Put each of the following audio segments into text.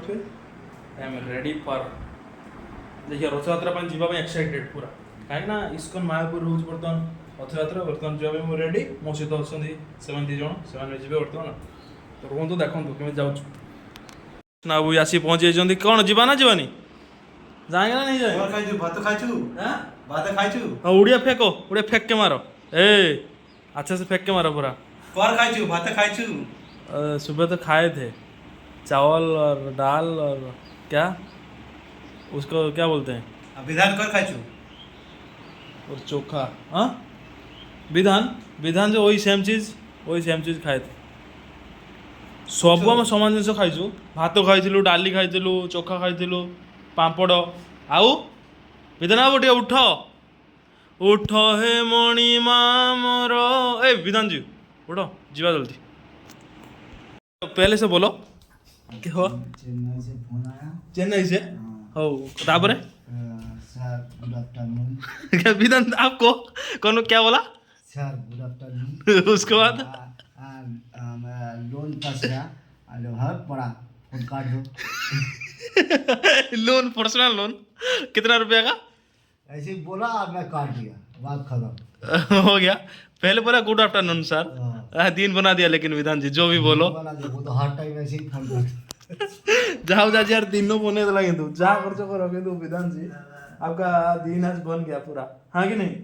Okay I am ready for देखिए रथयात्रा जीवा excited पूरा कहीं इस्कन मायापुर रोज बर्तमान रथयात्रा बर्तमान जावा मुझे रेडी मो सहित अच्छा से दी जन से बर्तमान तो रुहतु देखूँ केमी जाऊँ ना वो आसी पहुँची जाइए कौन जीवा ना जीवानी जाएंगे ना नहीं जाएंगे भात खाइछु भात खाइछु हाँ उड़िया फेंक के मारो ए अच्छे से फेंक के मारो पूरा कर खाइछु भात खाइछु सुबह तो खाए थे चावल और दाल और क्या उसको क्या बोलते हैं विधान कर खाइछु और चोखा हाँ विधान जो वही सेम चीज खाए थे सब आम सामान जिन खाइछु भात खाइलु डाली खाइलु चोखा खाइलु पापड़ आउ विधान बाबू टे उठ उठ हे मणिमा मोर ए विधान जी उठ जीवा जल्दी पहले से बोलो क्या हुआ चेन्नई से फोन आया। चेन्नई से हो तापर सर गुड आफ्टरनून। क्या विधान आपको कौन क्या बोला सर गुड आफ्टरनून। उसके बाद लोन फंस गया हर पड़ा फोन काट दो। लोन पर्सनल लोन कितना रुपया का ऐसे ही बोला और मैं काट दिया बात खत्म हो गया पहले बोला गुड आफ्टरनून सर दिन बना दिया लेकिन विधान जी जो भी बोलो बना दे वो तो हर टाइम ऐसे ही फोन कर जाओ जा यार दिनों बोने तो लगे तू जा खर्च करो किंतु विधान जी आपका दिन आज बन गया पूरा हाँ कि नहीं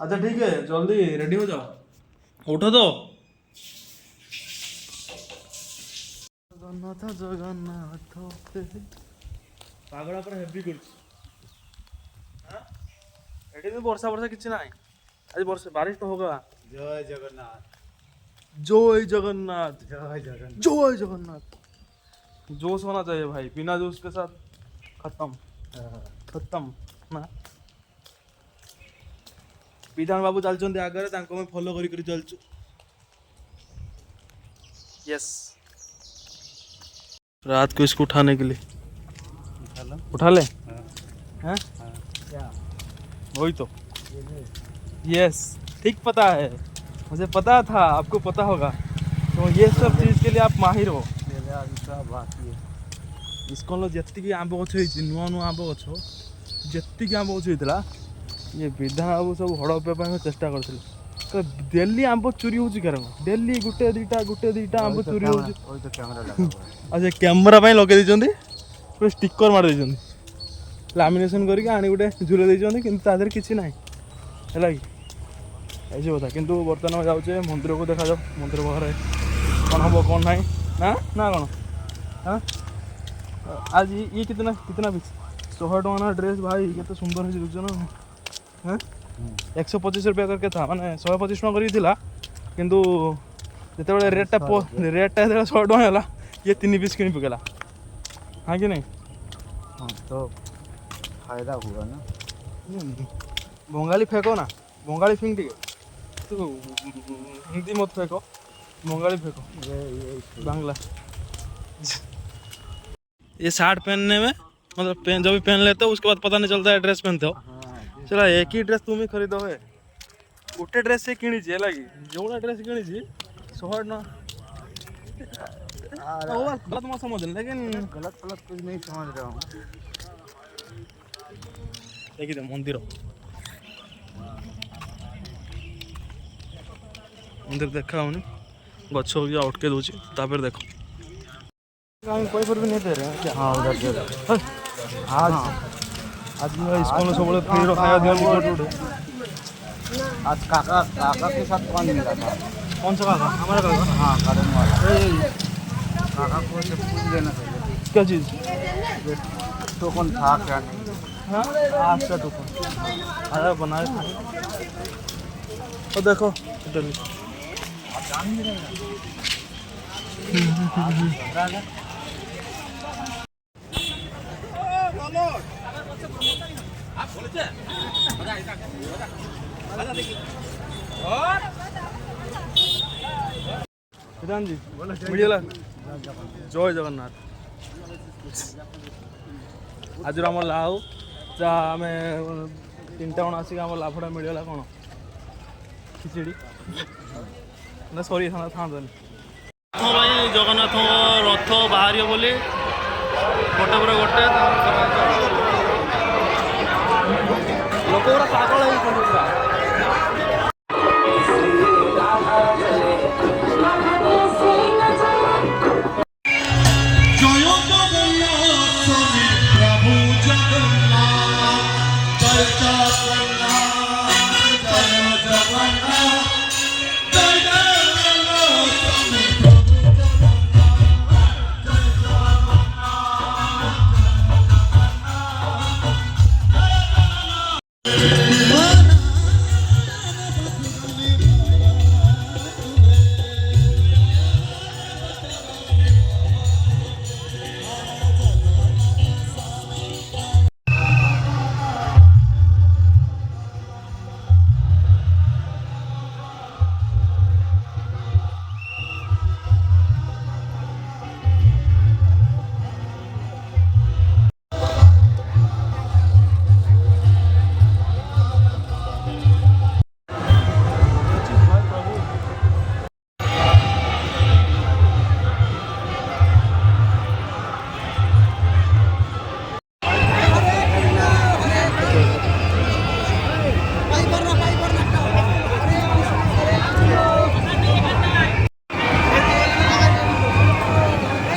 अच्छा ठीक है जल्दी रेडी हो जाओ उठो तो जगन्नाथ जगन्नाथ पागड़ा पर हेवी करछ हां एडी में वर्षा किछि नाही आज वर्षा बारिश तो होगा जय जगन्नाथ जय जगन्नाथ जय जगन्नाथ जय जगन्नाथ जोश होना चाहिए भाई बिना जोश के साथ खत्म ना विधान बाबू चलते आगे मैं फॉलो कर चलचु यस रात को इसको उठाने के लिए उठा ले हैं क्या वही तो यस ठीक पता है मुझे पता था आपको पता होगा तो ये सब चीज़ के लिए आप माहिर हो इसको जी आंब गछ नुआ नुआ आंब गछ जी आंब गछ होता ये विधान बाबू सब हड़पा चेष्टा करते तो डेली आंब चोरी हो डेली गुटे दीटा आंब चोरी हो अच्छा कैमेरा लगे पूरा स्टिकर मार लामिनेशन करके आनी गोटे झुले देते कि किसी ना है कि ऐसे कथा किंतु बर्तमान जाऊे मंदिर को देखा जाओ मंदिर पाखे कौन हम कौन ना ना ना कौन हाँ आज ये कितना पीस 100 टଙ୍କା ड्रेस भाई केते सुंदर है ना हाँ 125 रुपया करके था माने 125 टଙ୍କା कर किंतु जिते रेटा 100 टଙ୍କା है ये 3 पीस किनी पकेला हाँ कि नहीं हाँ तो फायदा हुआ ना बंगाली फेंको ना बंगाली फेंक टे तो हिंदी मत फेंको बंगाली फेंको बांग्ला ये शर्ट पहनने में मतलब जो भी पहन लेते हो उसके बाद पता नहीं चलता है ड्रेस पहनते हो चलो एक ही ड्रेस तुम ही खरीदो है गोटे ड्रेस से किणी लगी जो ड्रेस किणी 100 ना गलत मत समझ लेकिन गलत कुछ नहीं समझ रहा हूँ देखिए मंदिर मंदिर देखा होनी गछ हो गया अटके दूसरी तापर देखो कोई पर भी नहीं दे रहे हैं क्या हाँ उधर दे रहा आज आज स्कूल सब फ्री खाया दिया आज काका के साथ कौन मिला था कौन सा काका हमारा काका हाँ कारण वाला काका को से पूछ लेना चाहिए क्या चीज़ तो कौन था क्या नहीं हाँ आज का टोकन आया बनाए और देखो इधर विधान जी मिडिया जय जगन्नाथ आज आम लाउ जहाँ आम 3टा जण आसिक आम लाभटा मिलगला कौन खिचड़ी ना सरी था जगन्नाथ रथ बाहर बोली ଗୋଟେ ପରେ ଗୋଟେ ଲୋକ ପୁରା ପାଗଳ ହେଇଛନ୍ତି ପୁରା।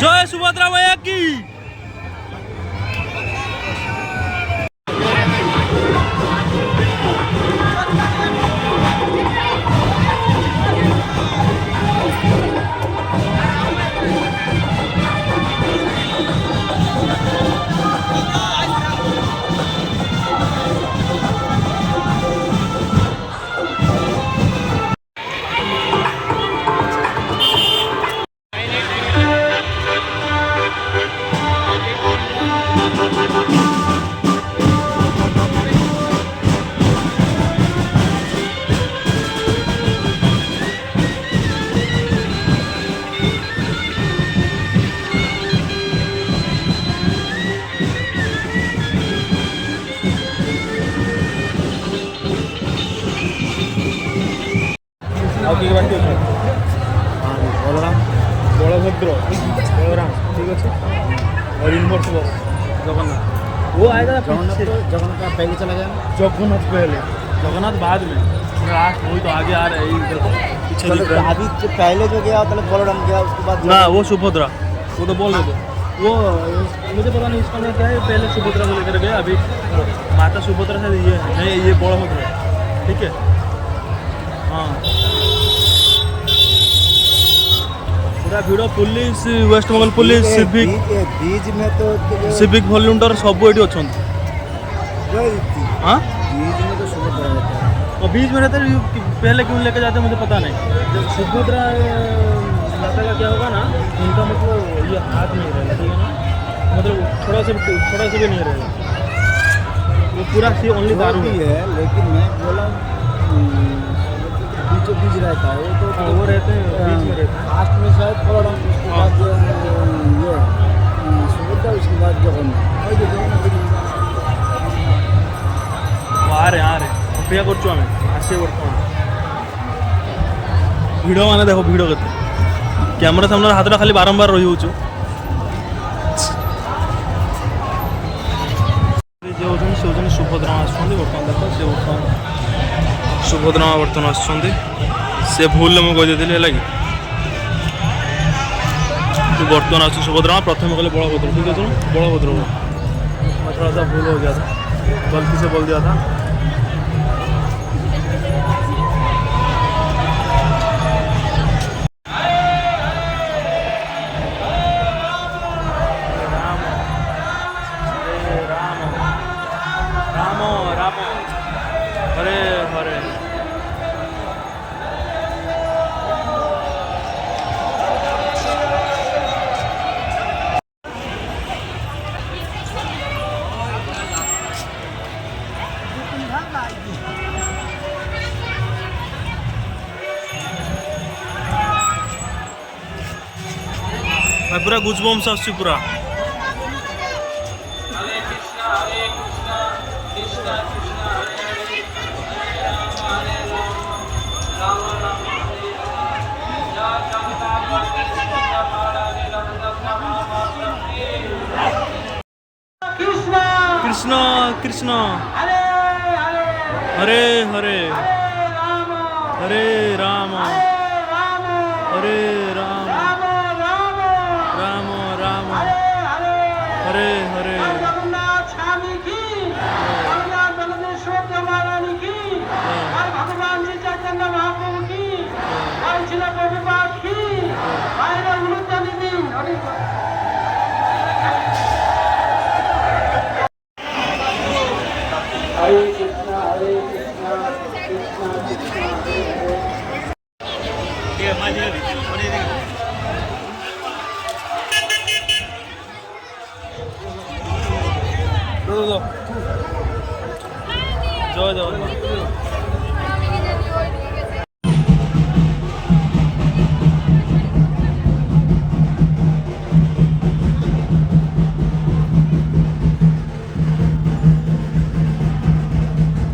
जय सुभद्रा मैया की। किए बाकी अच्छे बलराम बलभद्र बलराम ठीक अच्छे और यूनिवर्स जगन्नाथ वो आएगा जगन्नाथ जगन्नाथ का पहले चला गया ना? जगन्नाथ पहले जगन्नाथ बाद में लास्ट वही तो आगे आ रहे हैं देखो पीछे दिख रहा है। अभी जो पहले जो गया पहले बलराम गया उसके बाद ना वो सुभद्रा वो तो बोल रहे थे वो मुझे पता नहीं इसका नाम क्या है पहले सुभद्रा को लेकर गए अभी माता सुभद्रा से ये है ये बलभद्र है ठीक है हाँ पूरा भिड़ police West Bengal police civic बीच में तो सिविक वॉलंटियर सब ये अच्छा हाँ बीच में तो सुभद्रा रहता है और बीच में रहते पहले क्यों लेके जाते मुझे पता नहीं जब सुभद्रा माता का क्या होगा ना उनका मतलब ये हाथ नहीं रहेगा ठीक है ना मतलब थोड़ा सा भी नहीं रहेगा वो पूरा सी ओनली दारू भी है लेकिन मैं बोला बीचों बीच रहता है वो तो वो रहते हैं बीच में रहते हैं लास्ट में शायद बलराम उसके बाद ये सुभद्रा उसके बाद जगन्नाथ आ रहे अपेक्षा करछु आमे आसे बर्तमान भिड़ माने देखो भिड़ केते कैमरा सामने हाथटा खाली बारंबार रही होछु जो से सुभद्रा आसुंदी बर्तमान देखो से बर्तमान सुभद्रा बर्तमान आसुंदी से भूल में कह देते है लगी बर्तमान आस सुभद्रा प्रथम कहले बलभद्र ठीक है बलभद्र थोड़ा सा भूल हो गया था गलती से बोल दिया था हरे हरे भाई पूरा गुजबम्स आसुची पूरा कृष्ण हरे हरे हरे राम हरे राम राम राम हरे हरे जगन्नाथ स्वामी की जगन्नेश्वर महारानी की और भगवान श्री चैतन्य महाप्रभु की और श्री प्रभुपाद की और निधि हरे कृष्णा कृष्णा कृष्णा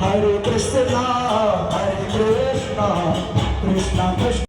हरे हरे जय जगन्नाथ हरे कृष्णा कृष्णा कृष्ण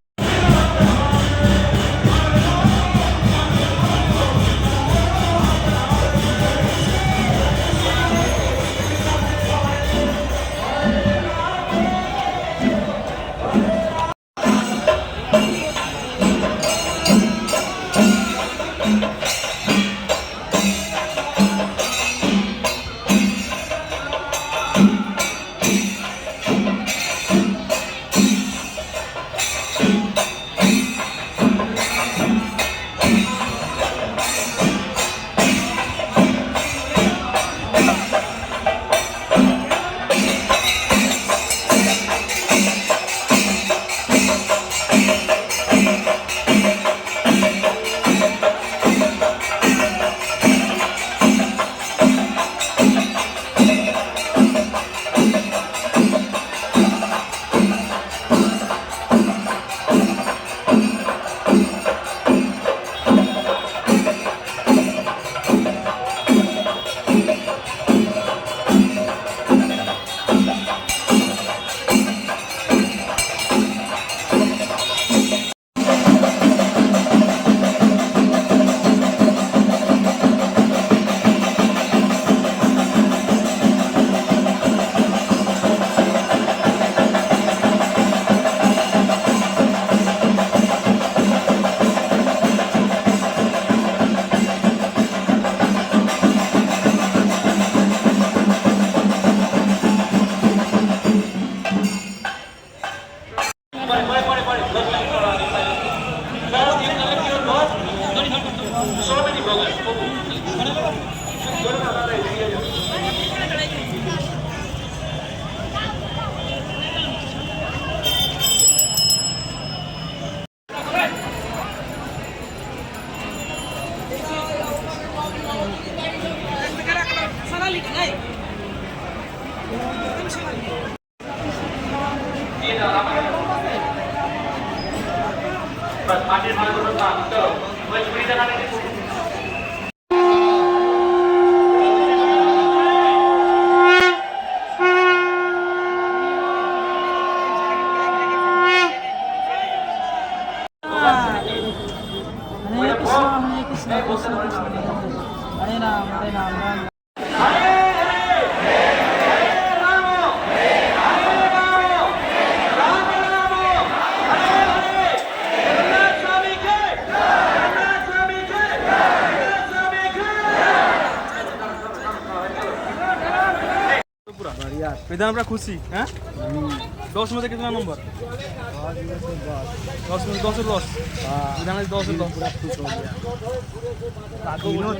कृष्ण कृष्ण कृष्ण हरे राम राम हजार विधान पूरा खुशी हैं 10 में से कितना नंबर 10 में 10 हाँ विधान 10 पूरा खुश हो गया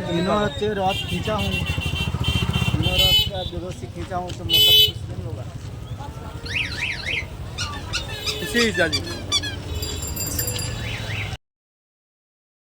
तीनों से रथ खींचा हूँ तीनों रथ का जो से खींचा हूँ तो मतलब खुश नहीं होगा खुशी जी